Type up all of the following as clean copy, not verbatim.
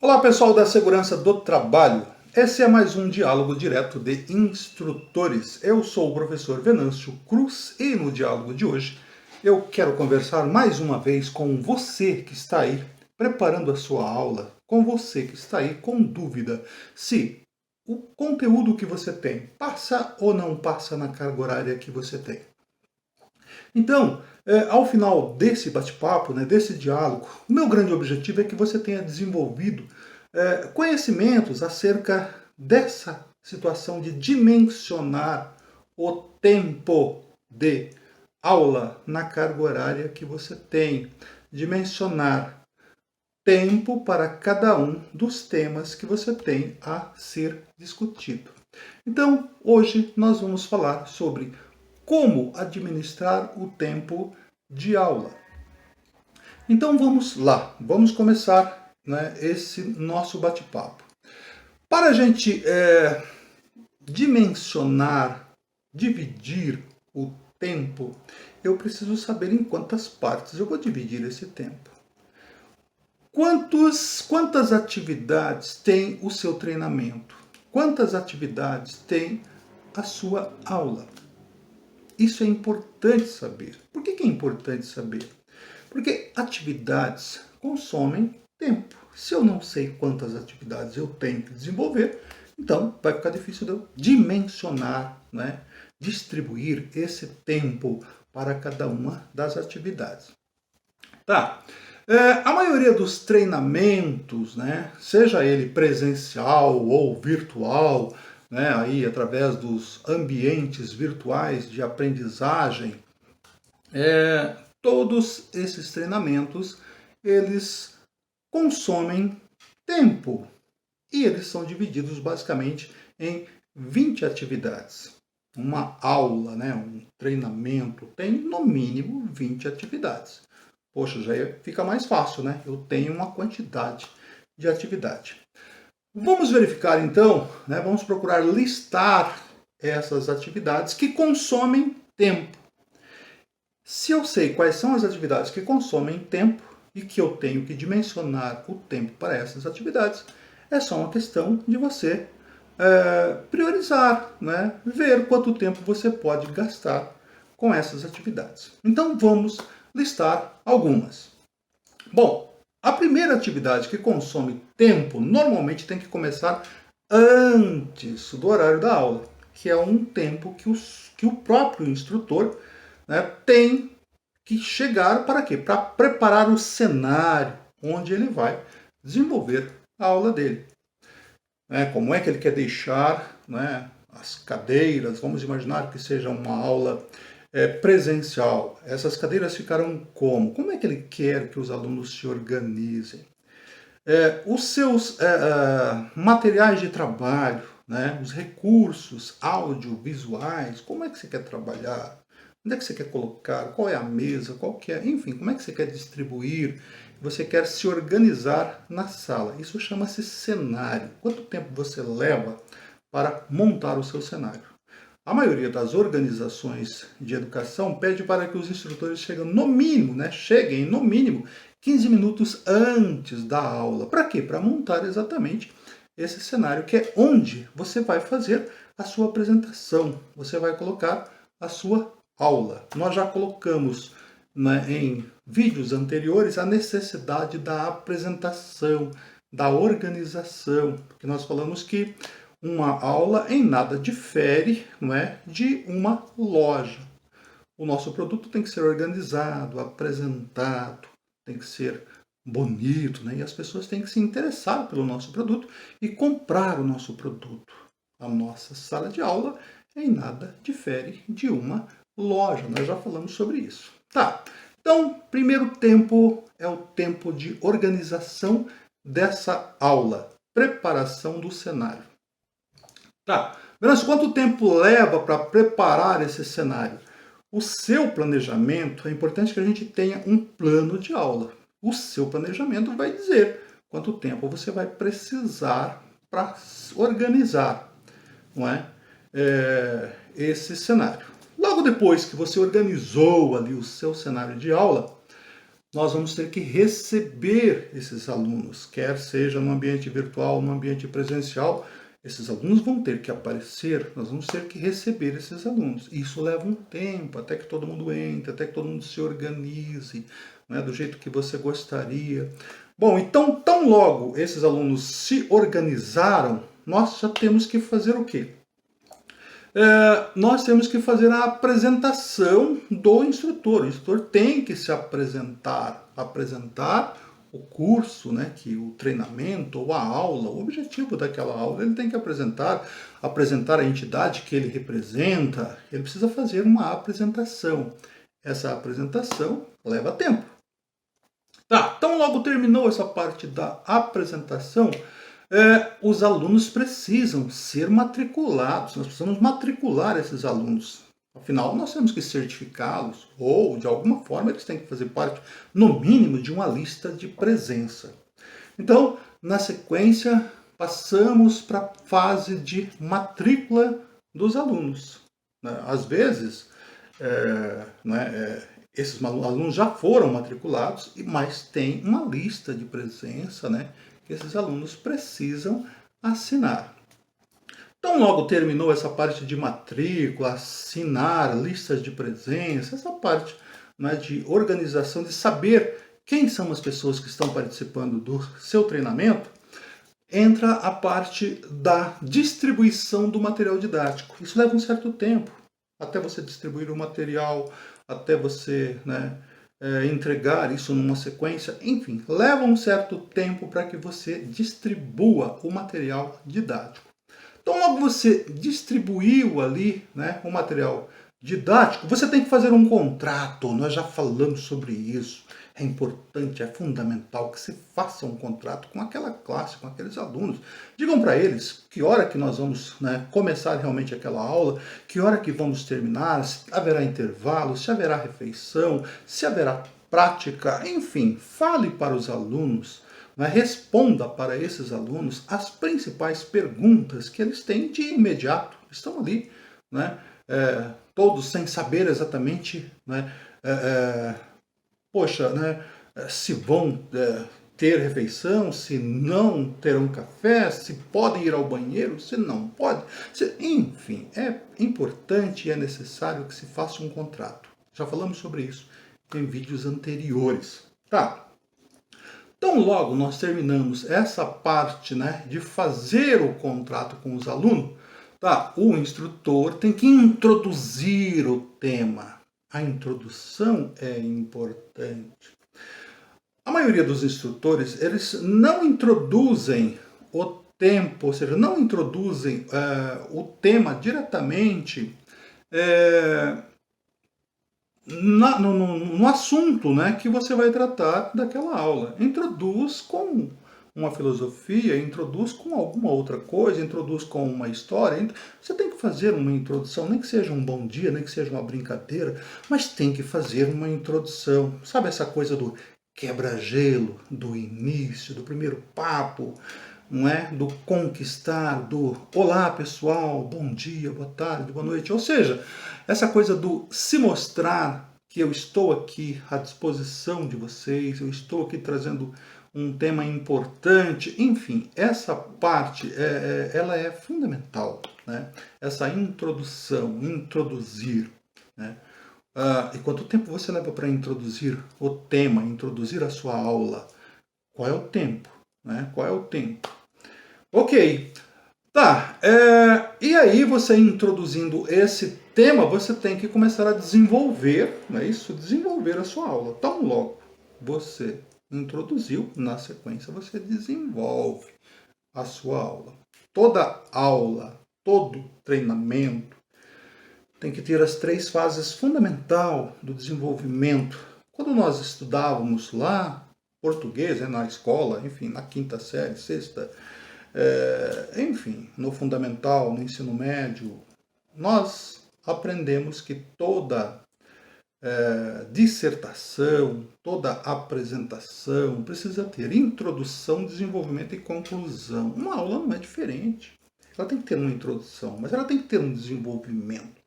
Olá pessoal da segurança do trabalho, esse é mais um diálogo direto de instrutores. Eu sou o professor Venâncio Cruz e no diálogo de hoje eu quero conversar mais uma vez com você que está aí preparando a sua aula, com você que está aí com dúvida se o conteúdo que você tem passa ou não passa na carga horária que você tem. Então, ao final desse bate-papo, desse diálogo, o meu grande objetivo é que você tenha desenvolvido conhecimentos acerca dessa situação de dimensionar o tempo de aula na carga horária que você tem. Dimensionar tempo para cada um dos temas que você tem a ser discutido. Então, hoje nós vamos falar sobre como administrar o tempo de aula. Então vamos lá, vamos começar esse nosso bate-papo. Para a gente dimensionar, dividir o tempo, eu preciso saber em quantas partes eu vou dividir esse tempo. Quantas atividades tem o seu treinamento? Quantas atividades tem a sua aula? Isso é importante saber. Por que é importante saber? Porque atividades consomem tempo. Se eu não sei quantas atividades eu tenho que desenvolver, então vai ficar difícil de eu dimensionar, distribuir esse tempo para cada uma das atividades. Tá. A maioria dos treinamentos, seja ele presencial ou virtual, aí através dos ambientes virtuais de aprendizagem, todos esses treinamentos, eles consomem tempo e eles são divididos basicamente em 20 atividades. Uma aula, um treinamento tem no mínimo 20 atividades. Poxa, já fica mais fácil, Eu tenho uma quantidade de atividade. Vamos verificar então, vamos procurar listar essas atividades que consomem tempo. Se eu sei quais são as atividades que consomem tempo e que eu tenho que dimensionar o tempo para essas atividades, é só uma questão de você priorizar, ver quanto tempo você pode gastar com essas atividades. Então vamos listar algumas. Bom, a primeira atividade que consome tempo normalmente tem que começar antes do horário da aula, que é um tempo que o próprio instrutor tem que chegar para quê? Para preparar o cenário onde ele vai desenvolver a aula dele. Como é que ele quer deixar as cadeiras, vamos imaginar que seja uma aula presencial. Essas cadeiras ficarão como? Como é que ele quer que os alunos se organizem? Os seus materiais de trabalho, os recursos audiovisuais, como é que você quer trabalhar? Onde é que você quer colocar? Qual é a mesa? Enfim, como é que você quer distribuir? Você quer se organizar na sala. Isso chama-se cenário. Quanto tempo você leva para montar o seu cenário? A maioria das organizações de educação pede para que os instrutores cheguem no mínimo 15 minutos antes da aula. Para quê? Para montar exatamente esse cenário, que é onde você vai fazer a sua apresentação, você vai colocar a sua aula. Nós já colocamos em vídeos anteriores a necessidade da apresentação, da organização, porque nós falamos que uma aula em nada difere de uma loja. O nosso produto tem que ser organizado, apresentado, tem que ser bonito, e as pessoas têm que se interessar pelo nosso produto e comprar o nosso produto. A nossa sala de aula em nada difere de uma loja. Nós já falamos sobre isso. Tá. Então, primeiro tempo é o tempo de organização dessa aula. Preparação do cenário. Tá. Venâncio, quanto tempo leva para preparar esse cenário? O seu planejamento, é importante que a gente tenha um plano de aula. O seu planejamento vai dizer quanto tempo você vai precisar para organizar, esse cenário. Logo depois que você organizou ali o seu cenário de aula, nós vamos ter que receber esses alunos, quer seja no ambiente virtual, no ambiente presencial. Esses alunos vão ter que aparecer, nós vamos ter que receber esses alunos. Isso leva um tempo, até que todo mundo entre, até que todo mundo se organize, né, do jeito que você gostaria. Bom, então, tão logo esses alunos se organizaram, nós já temos que fazer o quê? Nós temos que fazer a apresentação do instrutor. O instrutor tem que se apresentar o curso, né, que o treinamento ou a aula, o objetivo daquela aula, ele tem que apresentar a entidade que ele representa. Ele precisa fazer uma apresentação. Essa apresentação leva tempo. Tá, então logo terminou essa parte da apresentação, os alunos precisam ser matriculados, nós precisamos matricular esses alunos. Afinal, nós temos que certificá-los, ou de alguma forma eles têm que fazer parte, no mínimo, de uma lista de presença. Então, na sequência, passamos para a fase de matrícula dos alunos. Às vezes, esses alunos já foram matriculados, mas tem uma lista de presença, né, que esses alunos precisam assinar. Então, logo terminou essa parte de matrícula, assinar listas de presença, essa parte, né, de organização, de saber quem são as pessoas que estão participando do seu treinamento, entra a parte da distribuição do material didático. Isso leva um certo tempo, até você distribuir o material, até você, né, entregar isso numa sequência, enfim, leva um certo tempo para que você distribua o material didático. Então, logo você distribuiu ali, né, o material didático, você tem que fazer um contrato. Nós já falamos sobre isso. É importante, é fundamental que se faça um contrato com aquela classe, com aqueles alunos. Digam para eles que hora que nós vamos, né, começar realmente aquela aula, que hora que vamos terminar, se haverá intervalo, se haverá refeição, se haverá prática, enfim, fale para os alunos, né, responda para esses alunos as principais perguntas que eles têm de imediato. Estão ali, né, todos sem saber exatamente, né, né, se vão ter refeição, se não terão café, se podem ir ao banheiro, se não podem. Enfim, é importante e é necessário que se faça um contrato. Já falamos sobre isso em vídeos anteriores. Tá. Então, logo nós terminamos essa parte, né, de fazer o contrato com os alunos, tá? O instrutor tem que introduzir o tema. A introdução é importante. A maioria dos instrutores, eles não introduzem o tempo, ou seja, não introduzem o tema diretamente no assunto, né, que você vai tratar daquela aula. Introduz com uma filosofia, introduz com alguma outra coisa, introduz com uma história. Você tem que fazer uma introdução, nem que seja um bom dia, nem que seja uma brincadeira, mas tem que fazer uma introdução. Sabe essa coisa do quebra-gelo, do início, do primeiro papo, não é? Do conquistar, do olá pessoal, bom dia, boa tarde, boa noite. Ou seja, essa coisa do se mostrar que eu estou aqui à disposição de vocês, eu estou aqui trazendo um tema importante, enfim, essa parte ela é fundamental, né? Essa introdução, introduzir, né? E quanto tempo você leva para introduzir o tema, introduzir a sua aula? Qual é o tempo, né? Qual é o tempo? Ok, tá. E aí você introduzindo esse tema, você tem que começar a desenvolver, não é isso? Desenvolver a sua aula. Tão logo você introduziu, na sequência você desenvolve a sua aula. Toda aula, todo treinamento tem que ter as 3 fases fundamentais do desenvolvimento. Quando nós estudávamos lá português, né, na escola, enfim, na 5ª série, 6ª, enfim, no fundamental, no ensino médio, nós aprendemos que toda dissertação, toda apresentação precisa ter introdução, desenvolvimento e conclusão. Uma aula não é diferente. Ela tem que ter uma introdução, mas ela tem que ter um desenvolvimento.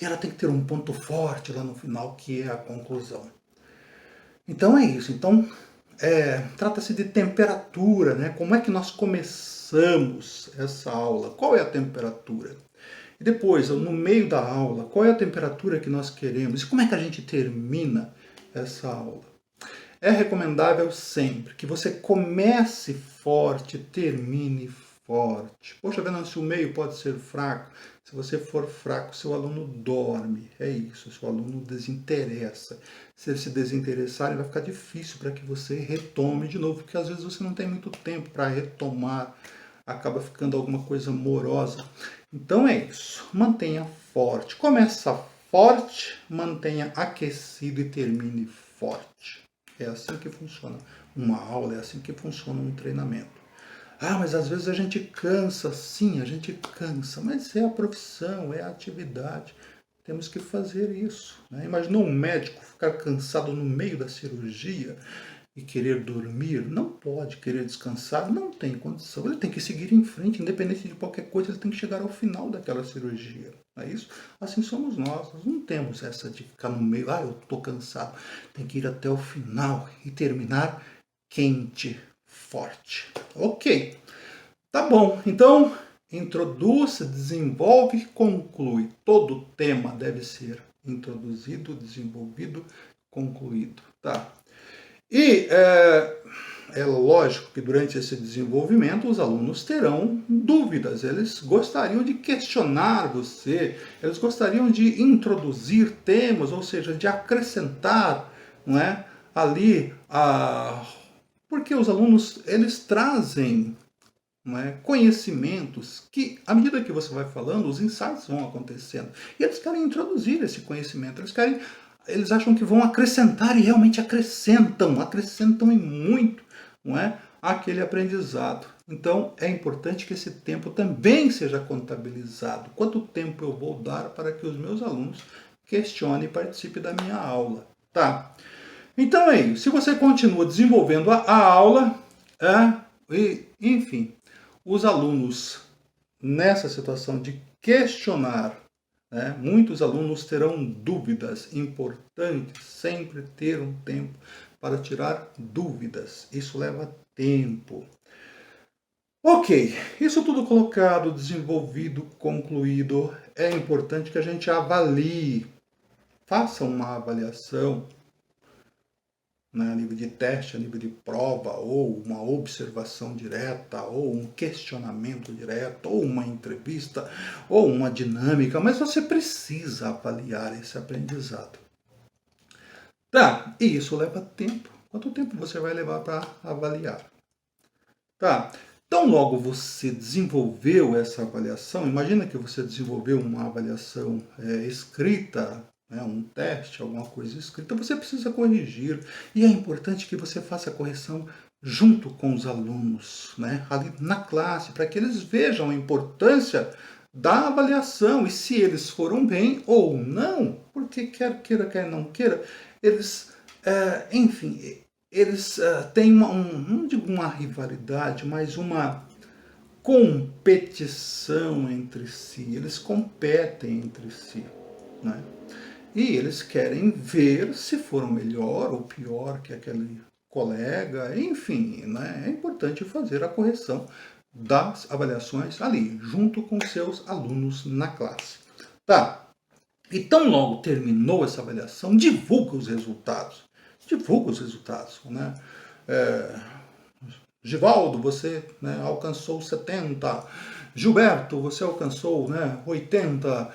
E ela tem que ter um ponto forte lá no final, que é a conclusão. Então é isso. Então, trata-se de temperatura, né? Como é que nós começamos essa aula? Qual é a temperatura? E depois, no meio da aula, qual é a temperatura que nós queremos? E como é que a gente termina essa aula? É recomendável sempre que você comece forte, termine forte. Poxa, Fernando, se o meio pode ser fraco, se você for fraco, seu aluno dorme. É isso, seu aluno desinteressa. Se ele se desinteressar, vai ficar difícil para que você retome de novo, porque às vezes você não tem muito tempo para retomar, acaba ficando alguma coisa morosa. Então é isso, mantenha forte. Começa forte, mantenha aquecido e termine forte. É assim que funciona uma aula, é assim que funciona um treinamento. Ah, mas às vezes a gente cansa, sim, a gente cansa, mas é a profissão, é a atividade. Temos que fazer isso. Né? Imaginou um médico ficar cansado no meio da cirurgia e querer dormir? Não pode querer descansar, não tem condição. Ele tem que seguir em frente, independente de qualquer coisa, ele tem que chegar ao final daquela cirurgia. Não é isso? Assim somos nós não temos essa de ficar no meio, eu estou cansado. Tem que ir até o final e terminar quente, forte. Ok, tá bom. Então, introduz, desenvolve, conclui. Todo tema deve ser introduzido, desenvolvido, concluído. Tá? E é lógico que durante esse desenvolvimento os alunos terão dúvidas, eles gostariam de questionar você, eles gostariam de introduzir temas, ou seja, de acrescentar, não é, ali, porque os alunos eles trazem, não é, conhecimentos que, à medida que você vai falando, os insights vão acontecendo. E eles querem introduzir esse conhecimento, eles acham que vão acrescentar e realmente acrescentam e muito, não é, aquele aprendizado. Então é importante que esse tempo também seja contabilizado. Quanto tempo eu vou dar para que os meus alunos questionem e participem da minha aula, tá? Então é isso. Se você continua desenvolvendo a aula, enfim, os alunos nessa situação de questionar, né, muitos alunos terão dúvidas. Importante sempre ter um tempo para tirar dúvidas. Isso leva tempo. Ok, isso tudo colocado, desenvolvido, concluído, é importante que a gente avalie, faça uma avaliação, né, a nível de teste, a nível de prova, ou uma observação direta, ou um questionamento direto, ou uma entrevista, ou uma dinâmica, mas você precisa avaliar esse aprendizado. Tá, e isso leva tempo. Quanto tempo você vai levar para avaliar? Tá, então logo você desenvolveu essa avaliação, imagina que você desenvolveu uma avaliação escrita, um teste, alguma coisa escrita, você precisa corrigir. E é importante que você faça a correção junto com os alunos, né, ali na classe, para que eles vejam a importância da avaliação e se eles foram bem ou não, porque quer queira, quer não queira, eles, enfim, eles têm não digo uma rivalidade, mas uma competição entre si, eles competem entre si, né? E eles querem ver se foram melhor ou pior que aquele colega, enfim, né? É importante fazer a correção das avaliações ali, junto com seus alunos na classe. Tá, e tão logo terminou essa avaliação, divulga os resultados. Divulga os resultados, né? Givaldo, você, né, alcançou 70. Gilberto, você alcançou, né, 80.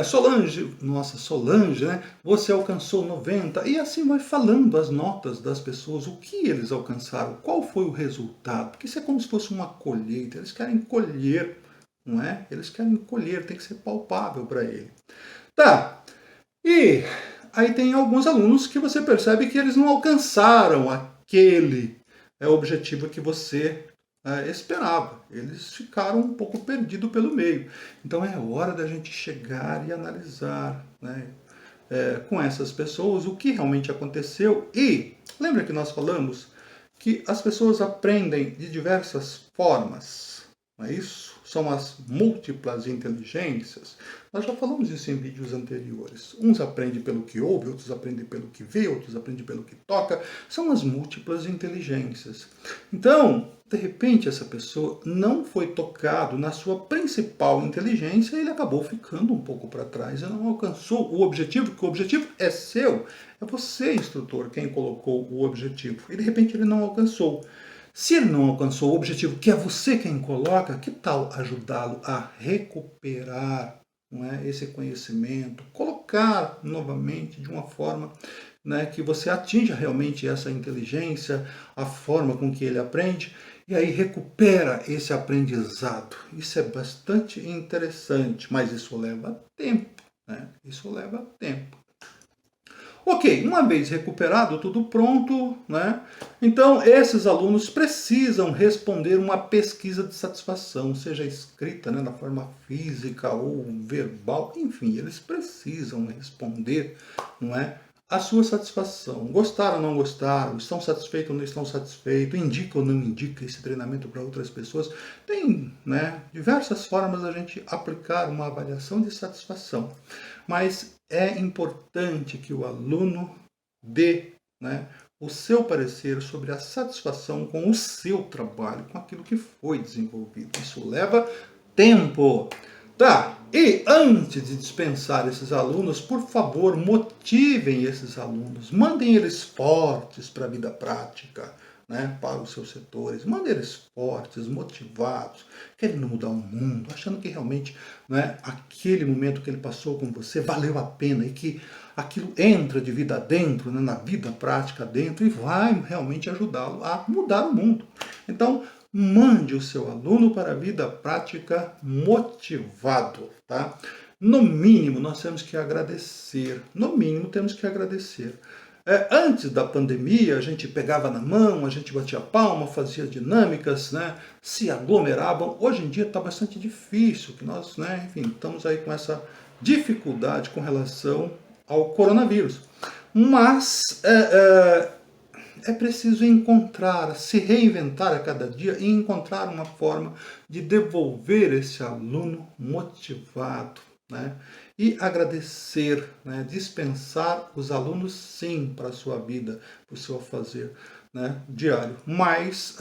Solange, né, você alcançou 90. E assim vai falando as notas das pessoas, o que eles alcançaram, qual foi o resultado. Porque isso é como se fosse uma colheita, eles querem colher, não é? Eles querem colher, tem que ser palpável para ele. Tá, e aí tem alguns alunos que você percebe que eles não alcançaram aquele objetivo que você esperava. Eles ficaram um pouco perdidos pelo meio. Então é hora da gente chegar e analisar, né, com essas pessoas o que realmente aconteceu. E lembra que nós falamos que as pessoas aprendem de diversas formas. não é isso? São as múltiplas inteligências. Nós já falamos isso em vídeos anteriores. Uns aprendem pelo que ouve, outros aprendem pelo que vê, outros aprendem pelo que toca. São as múltiplas inteligências. Então, de repente, essa pessoa não foi tocado na sua principal inteligência e ele acabou ficando um pouco para trás e não alcançou o objetivo, porque o objetivo é seu. É você, instrutor, quem colocou o objetivo. E de repente ele não alcançou. Se ele não alcançou o objetivo, que é você quem coloca, que tal ajudá-lo a recuperar, não é, esse conhecimento, colocar novamente de uma forma, né, que você atinja realmente essa inteligência, a forma com que ele aprende, e aí recupera esse aprendizado. Isso é bastante interessante, mas isso leva tempo, né? Isso leva tempo. Ok, uma vez recuperado, tudo pronto, né? Então, esses alunos precisam responder uma pesquisa de satisfação, seja escrita, né, na forma física ou verbal, enfim, eles precisam responder, não é, a sua satisfação. Gostaram ou não gostaram? Estão satisfeitos ou não estão satisfeitos? Indica ou não indica esse treinamento para outras pessoas? Tem, né, diversas formas da gente aplicar uma avaliação de satisfação. Mas é importante que o aluno dê, né, o seu parecer sobre a satisfação com o seu trabalho, com aquilo que foi desenvolvido. Isso leva tempo. Tá, e antes de dispensar esses alunos, por favor, motivem esses alunos, mandem eles fortes para a vida prática, né, para os seus setores, mandem eles fortes, motivados, querendo mudar o mundo, achando que realmente, né, aquele momento que ele passou com você valeu a pena e que aquilo entra de vida dentro, né, na vida prática dentro e vai realmente ajudá-lo a mudar o mundo. Então, mande o seu aluno para a vida prática motivado, tá? No mínimo, nós temos que agradecer. No mínimo, temos que agradecer. Antes da pandemia, a gente pegava na mão, a gente batia palma, fazia dinâmicas, né? Se aglomeravam. Hoje em dia está bastante difícil, que nós, né, enfim, estamos aí com essa dificuldade com relação ao coronavírus. Mas é preciso encontrar, se reinventar a cada dia e encontrar uma forma de devolver esse aluno motivado, né? E agradecer, né? Dispensar os alunos sim para a sua vida, para o seu fazer, né, diário, mas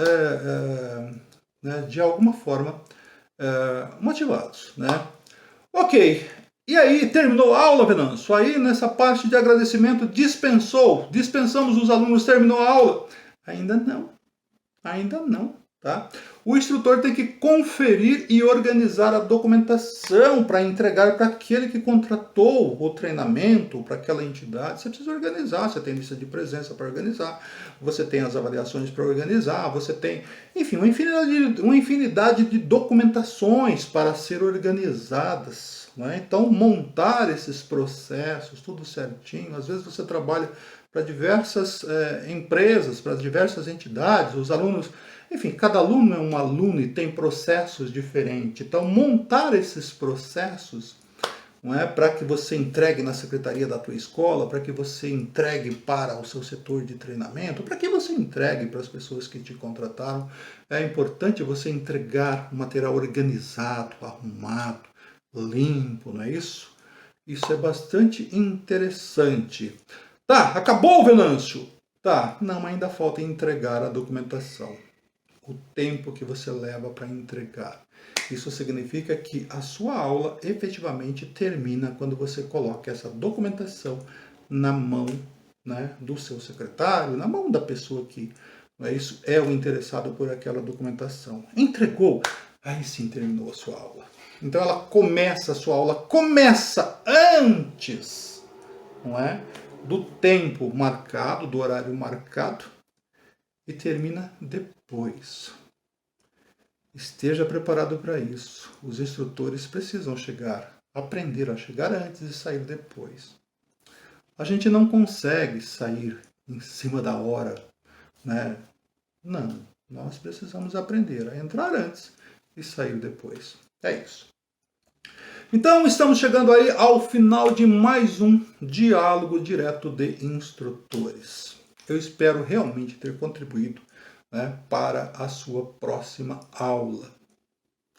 né, de alguma forma motivados, né? Ok, e aí, terminou a aula, Venâncio? Aí, nessa parte de agradecimento, dispensamos os alunos, terminou a aula? Ainda não, tá? O instrutor tem que conferir e organizar a documentação para entregar para aquele que contratou o treinamento, para aquela entidade. Você precisa organizar, você tem lista de presença para organizar, você tem as avaliações para organizar, você tem, enfim, uma infinidade de documentações para ser organizadas. Então, montar esses processos, tudo certinho. Às vezes você trabalha para diversas empresas, para diversas entidades, os alunos, enfim, cada aluno é um aluno e tem processos diferentes. Então, montar esses processos, não é, para que você entregue na secretaria da tua escola, para que você entregue para o seu setor de treinamento, para que você entregue para as pessoas que te contrataram. É importante você entregar um material organizado, arrumado, limpo, não é isso? Isso é bastante interessante. Tá, acabou, Venâncio? Tá, não, ainda falta entregar a documentação. O tempo que você leva para entregar. Isso significa que a sua aula efetivamente termina quando você coloca essa documentação na mão, né, do seu secretário, na mão da pessoa que, não é isso, é o interessado por aquela documentação. Entregou, aí sim terminou a sua aula. Então a sua aula começa antes, não é, do tempo marcado, do horário marcado, e termina depois. Esteja preparado para isso. Os instrutores precisam aprender a chegar antes e sair depois. A gente não consegue sair em cima da hora, né? Não, nós precisamos aprender a entrar antes e sair depois. É isso. Então, estamos chegando aí ao final de mais um diálogo direto de instrutores. Eu espero realmente ter contribuído, né, para a sua próxima aula.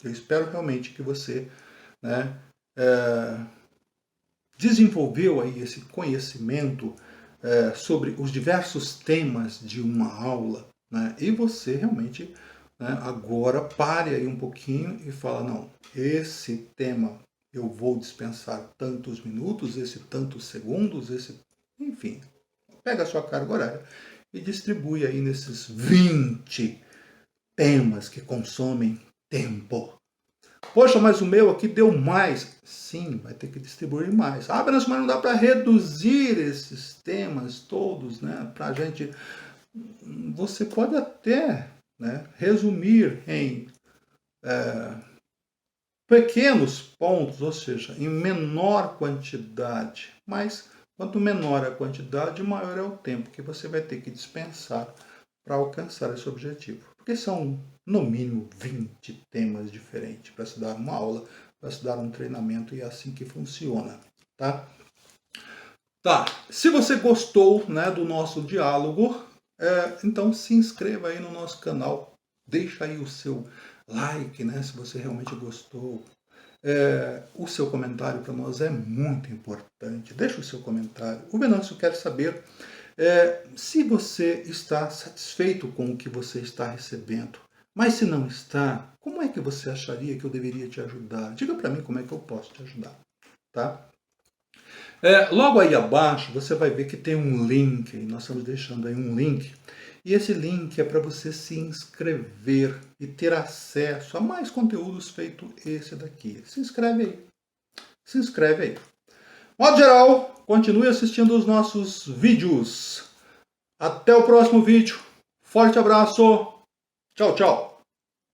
Eu espero realmente que você, né, desenvolveu aí esse conhecimento sobre os diversos temas de uma aula, né, e você realmente, né, agora pare aí um pouquinho e fala, não, esse tema eu vou dispensar tantos minutos, esse tantos segundos, enfim, pega a sua carga horária e distribui aí nesses 20 temas que consomem tempo. Poxa, mas o meu aqui deu mais. Sim, vai ter que distribuir mais. Ah, mas não dá para reduzir esses temas todos, né? Para a gente... Você pode até, né, resumir em pequenos pontos, ou seja, em menor quantidade. Mas quanto menor a quantidade, maior é o tempo que você vai ter que dispensar para alcançar esse objetivo. Porque são, no mínimo, 20 temas diferentes para se dar uma aula, para se dar um treinamento, e é assim que funciona, tá? Tá, se você gostou, né, do nosso diálogo, então se inscreva aí no nosso canal, deixa aí o seu like, né, se você realmente gostou. O seu comentário para nós é muito importante, deixa o seu comentário. O Venâncio quer saber se você está satisfeito com o que você está recebendo. Mas se não está, como é que você acharia que eu deveria te ajudar? Diga para mim como é que eu posso te ajudar, tá? Logo aí abaixo você vai ver que tem um link, nós estamos deixando aí um link, e esse link é para você se inscrever e ter acesso a mais conteúdos feito esse daqui. Se inscreve aí. Se inscreve aí. De modo geral, continue assistindo os nossos vídeos. Até o próximo vídeo. Forte abraço. Tchau, tchau.